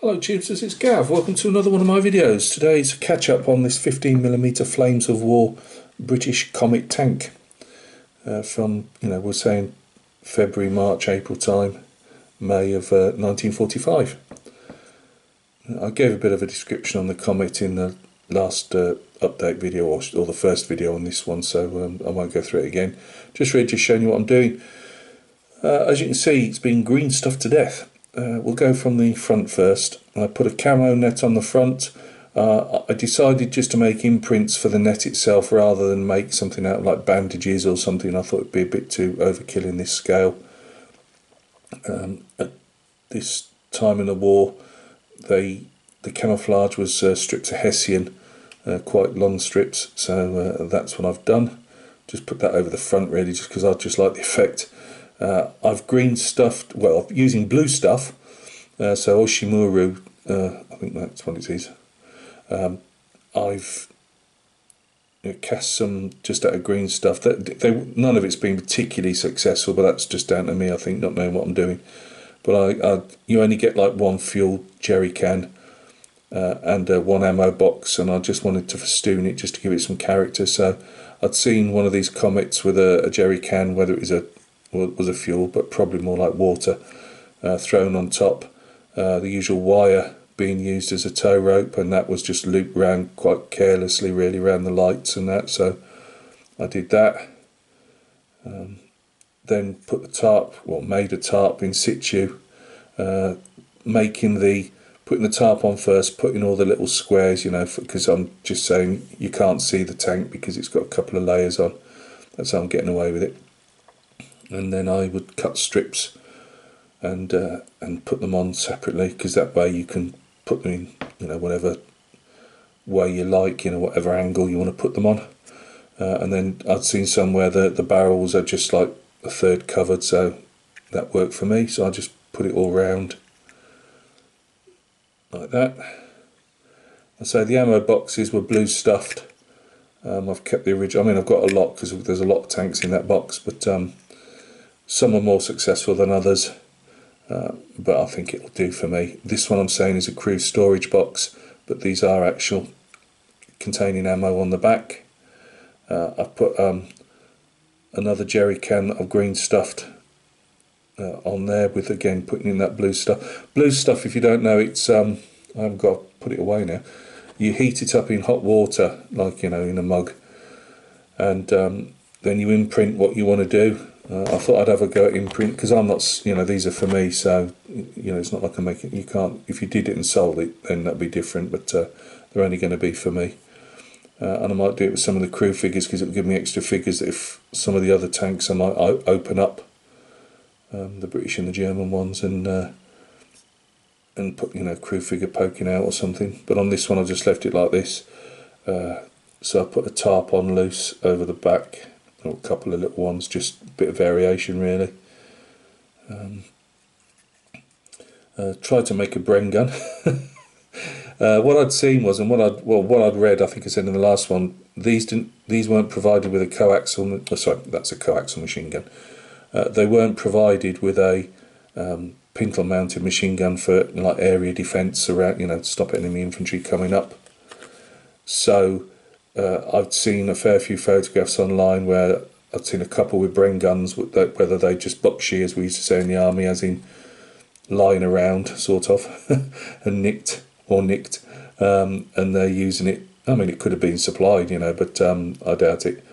Hello tubers, it's Gav. Welcome to another one of my videos. Today's a catch up on this 15mm Flames of War British Comet tank from, we're saying February, March, April time, May of 1945. I gave a bit of a description on the Comet in the last update video, or the first video on this one, so I won't go through it again. Just showing you what I'm doing. As you can see, it's been green stuffed to death. We'll go from the front first. I put a camo net on the front. I decided just to make imprints for the net itself rather than make something out like bandages or something. I thought it'd be a bit too overkill in this scale. At this time in the war, the camouflage was strips of Hessian, quite long strips, so that's what I've done. Just put that over the front really, just because I just like the effect. I've green stuffed, well, using blue stuff, so Oshimuru, I think that's what it is. I've cast some just out of green stuff. None of it's been particularly successful, but that's just down to me, I think, not knowing what I'm doing. But you only get like one fuel jerry can and one ammo box, and I just wanted to festoon it just to give it some character. So I'd seen one of these Comets with a jerry can, whether it was a fuel, but probably more like water, thrown on top, the usual wire being used as a tow rope, and that was just looped around quite carelessly really around the lights and that, so I did that. Then put the tarp, made a tarp in situ, putting the tarp on first, putting all the little squares, because I'm just saying you can't see the tank because it's got a couple of layers on. That's how I'm getting away with it. And then I would cut strips and put them on separately, because that way you can put them in whatever way you like, whatever angle you want to put them on. And then I'd seen somewhere that the barrels are just like a third covered, so that worked for me, so I just put it all round like that. And so the ammo boxes were blue stuffed. I've kept the original, I've got a lot because there's a lot of tanks in that box, but some are more successful than others, but I think it'll do for me. This one I'm saying is a crew storage box, but these are actual containing ammo on the back. I've put another jerry can of green stuffed on there, with again putting in that blue stuff. Blue stuff, if you don't know, it's I haven't got to put it away now. You heat it up in hot water, like in a mug, and then you imprint what you want to do. I thought I'd have a go at imprint, because I'm not, these are for me, so it's not like I'm making, you can't, if you did it and sold it then that'd be different, but they're only going to be for me. And I might do it with some of the crew figures, because it'll give me extra figures if some of the other tanks I might open up, the British and the German ones, and put crew figure poking out or something. But on this one I've just left it like this, so I put a tarp on loose over the back, or a couple of little ones, just a bit of variation really. Tried to make a Bren gun. What I'd seen was, and what I'd read, I think I said in the last one, these weren't provided with a coaxial. Sorry, that's a coaxial machine gun. They weren't provided with a pintle mounted machine gun for like area defence around, to stop enemy infantry coming up. So I've seen a fair few photographs online where I'd seen a couple with Bren guns, whether they just buckshee, as we used to say in the army, as in lying around sort of and nicked, and they're using it. I mean, it could have been supplied, but I doubt it.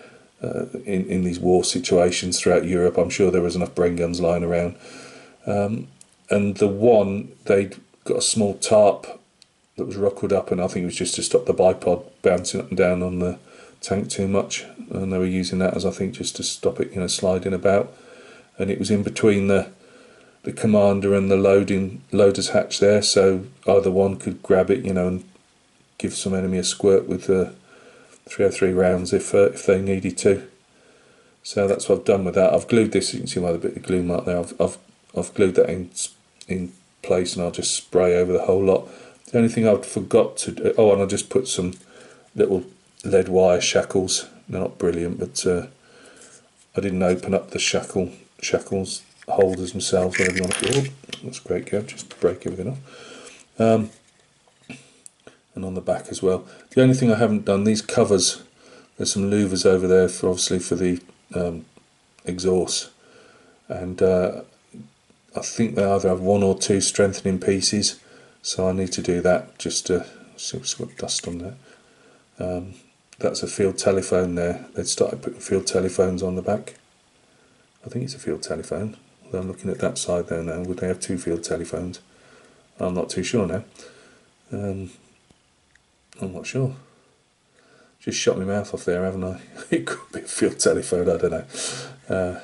In these war situations throughout Europe, I'm sure there was enough Bren guns lying around. And the one, they'd got a small tarp that was ruckled up, and I think it was just to stop the bipod bouncing up and down on the tank too much, and they were using that as, I think, just to stop it sliding about. And it was in between the commander and the loader's hatch there, so either one could grab it, and give some enemy a squirt with 303 rounds if they needed to. So that's what I've done with that. I've glued this, you can see by the bit of glue mark there, I've glued that in place, and I'll just spray over the whole lot. The only thing I forgot to do, and I just put some little lead wire shackles. They're not brilliant, but I didn't open up the shackles holders themselves, whatever you want to call it. That's great, Gav, just break everything off. and on the back as well. The only thing I haven't done, these covers, there's some louvers over there for obviously for the exhaust, and I think they either have 1 or 2 strengthening pieces, so I need to do that just to see what's got dust on there. That's a field telephone there. They'd started putting field telephones on the back. I think it's a field telephone. I'm looking at that side there now. Would they have 2 field telephones? I'm not too sure now. I'm not sure. Just shot my mouth off there, haven't I? It could be a field telephone, I don't know.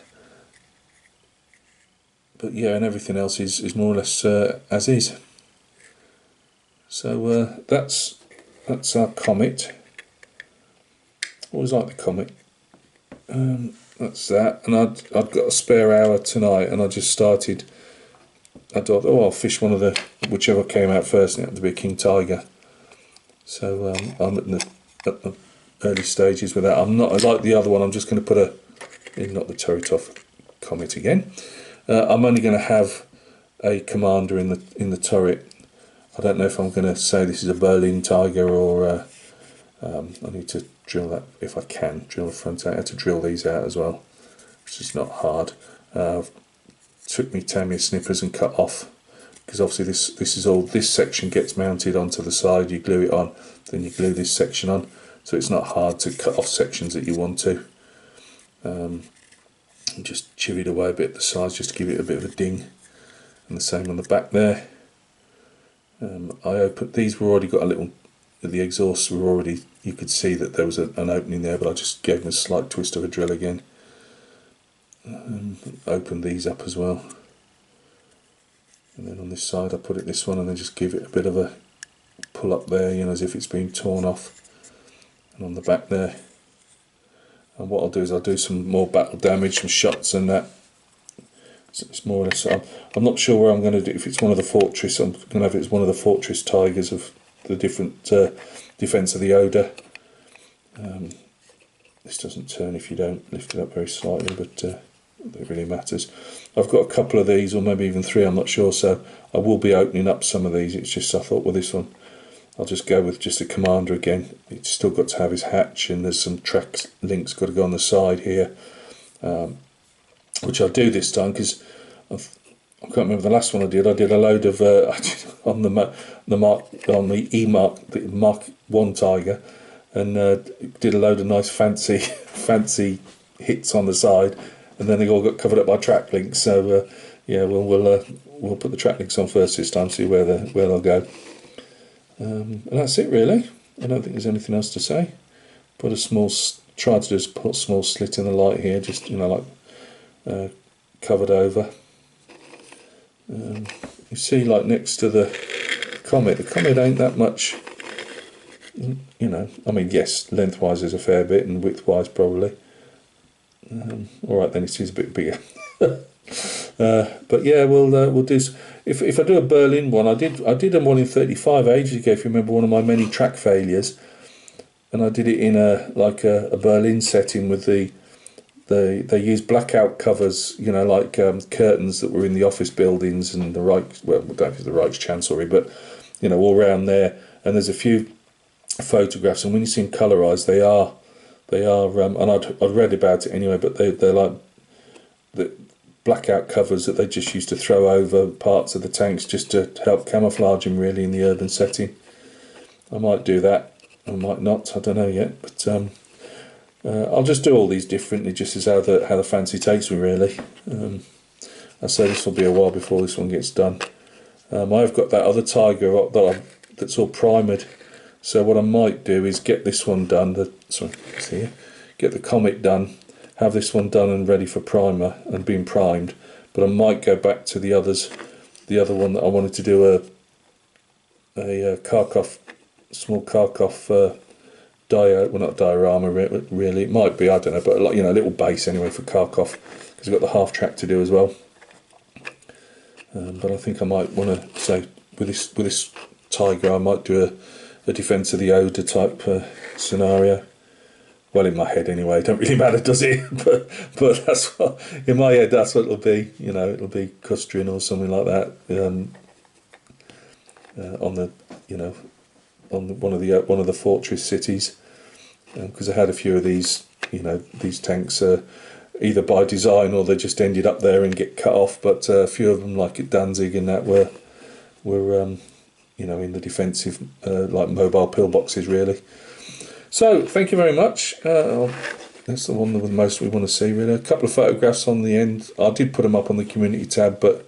But yeah, and everything else is more or less as is. So that's our Comet. Always like the Comet. That's that, and I'd got a spare hour tonight, and I just started. I thought, oh, I'll fish one of the whichever came out first, and it had to be a king tiger. So I'm at the early stages with that. I'm not like the other one. I'm just going to put not the Turritov Comet again. I'm only going to have a commander in the turret. I don't know if I'm going to say this is a Berlin Tiger or I need to drill that if I can. Drill the front out. I had to drill these out as well, which is not hard. Took me Tamiya snippers and cut off, because obviously this is all, this section gets mounted onto the side. You glue it on, then you glue this section on, so it's not hard to cut off sections that you want to. And just chivied away a bit at the sides just to give it a bit of a ding, and the same on the back there. I opened these. Were already got a little. The exhausts were already. You could see that there was an opening there, but I just gave them a slight twist of a drill again. Opened these up as well, and then on this side I put it this one, and then just give it a bit of a pull up there, you know, as if it's been torn off, and on the back there. And what I'll do is I'll do some more battle damage, some shots and that. So it's more or less. I'm not sure where I'm going to do. If it's one of the fortress, I'm going to have it's one of the fortress tigers of the different defense of the Oder. This doesn't turn if you don't lift it up very slightly, but it really matters. I've got a couple of these, or maybe even 3, I'm not sure, so I will be opening up some of these. It's just I thought, well, this one I'll just go with just a commander again. It's still got to have his hatch, and there's some track links got to go on the side here, which I'll do this time, because I can't remember the last one I did. I did a load of on the Mark 1 Tiger, and did a load of nice fancy hits on the side, and then they all got covered up by track links. So yeah, we'll put the track links on first this time, see where they'll go. And that's it really. I don't think there's anything else to say. Put a small, try to just put a small slit in the light here, just, you know, like covered over. You see, like next to the Comet ain't that much, you know. I mean, yes, lengthwise there's a fair bit, and widthwise probably. All right, then it is a bit bigger. But yeah, we'll do. If I do a Berlin one, I did a one in 35 ages ago. If you remember, one of my many track failures, and I did it in a Berlin setting with they used blackout covers, you know, like curtains that were in the office buildings and the Reich, well, I don't know if it's the Reichschancellery, but you know, all around there. And there's a few photographs, and when you see them colorized, they are, and I'd read about it anyway, but they're like the blackout covers that they just used to throw over parts of the tanks just to help camouflage them really in the urban setting. I might do that, I might not, I don't know yet, but I'll just do all these differently, just as how the fancy takes me really. I say this will be a while before this one gets done. I've got that other Tiger that's all primered, so what I might do is get this one done, get the Comet done, have this one done and ready for primer and being primed, but I might go back to the other one that I wanted to do a Kharkov, small Kharkov well, not diorama really, it might be, I don't know, but like, you know, a little base anyway for Kharkov, because we've got the half track to do as well. But I think I might want to say with this Tiger, I might do a defence of the Oder type scenario. Well, in my head anyway, it don't really matter, does it? but that's what, in my head, that's what it'll be. You know, it'll be Custrian or something like that. on the, you know, on one of the fortress cities, because I had a few of these, you know, these tanks either by design or they just ended up there and get cut off. But a few of them, like at Danzig and that, were you know, in the defensive like mobile pillboxes really. So thank you very much. That's the one that was most we want to see really. A couple of photographs on the end. I did put them up on the community tab, but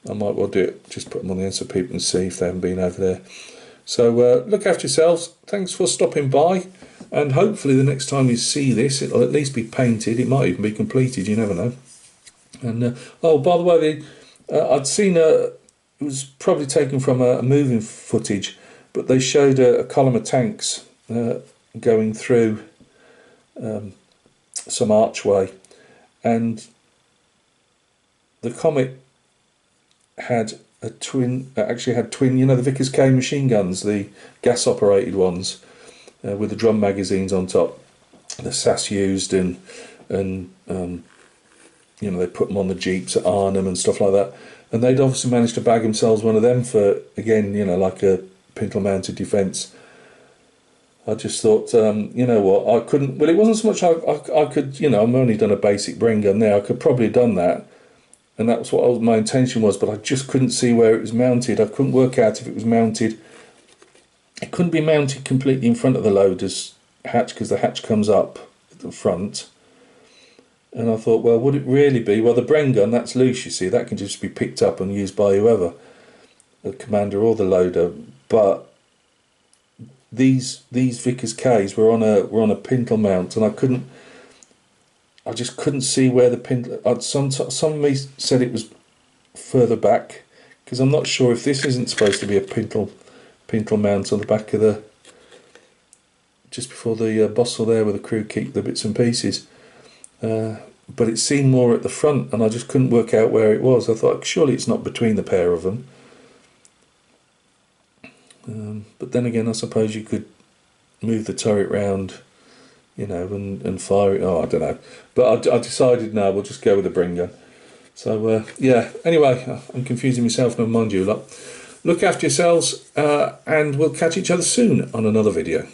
I might well do it, just put them on the end so people can see if they haven't been over there. So look after yourselves. Thanks for stopping by, and hopefully the next time you see this, it'll at least be painted. It might even be completed, you never know. And oh, by the way, I'd seen it was probably taken from a moving footage, but they showed a column of tanks going through some archway, and the Comet had a twin, actually had twin, you know, the Vickers K machine guns, the gas operated ones with the drum magazines on top, the SAS used, and you know, they put them on the jeeps at Arnhem and stuff like that, and they'd obviously managed to bag themselves one of them for, again, you know, like a pintle mounted defence. I just thought, you know what, I couldn't, well, it wasn't so much I could, you know, I'm only done a basic Bren gun there, I could probably have done that, and that was what my intention was, but I just couldn't see where it was mounted. I couldn't work out if it was mounted, it couldn't be mounted completely in front of the loader's hatch, because the hatch comes up at the front, and I thought, well, would it really be, well, the Bren gun, that's loose, you see, that can just be picked up and used by whoever, the commander or the loader, but these Vickers K's were on a pintle mount, and I just couldn't see where the pintle. Some of me said it was further back, because I'm not sure if this isn't supposed to be a pintle mount on the back of the, just before the bustle there where the crew keep the bits and pieces. But it seemed more at the front, and I just couldn't work out where it was. I thought surely it's not between the pair of them. But then again, I suppose you could move the turret round, you know, and fire it. Oh, I don't know. But I decided, no, we'll just go with the Bren gun. So, yeah, anyway, I'm confusing myself, never mind you lot. Look after yourselves, and we'll catch each other soon on another video.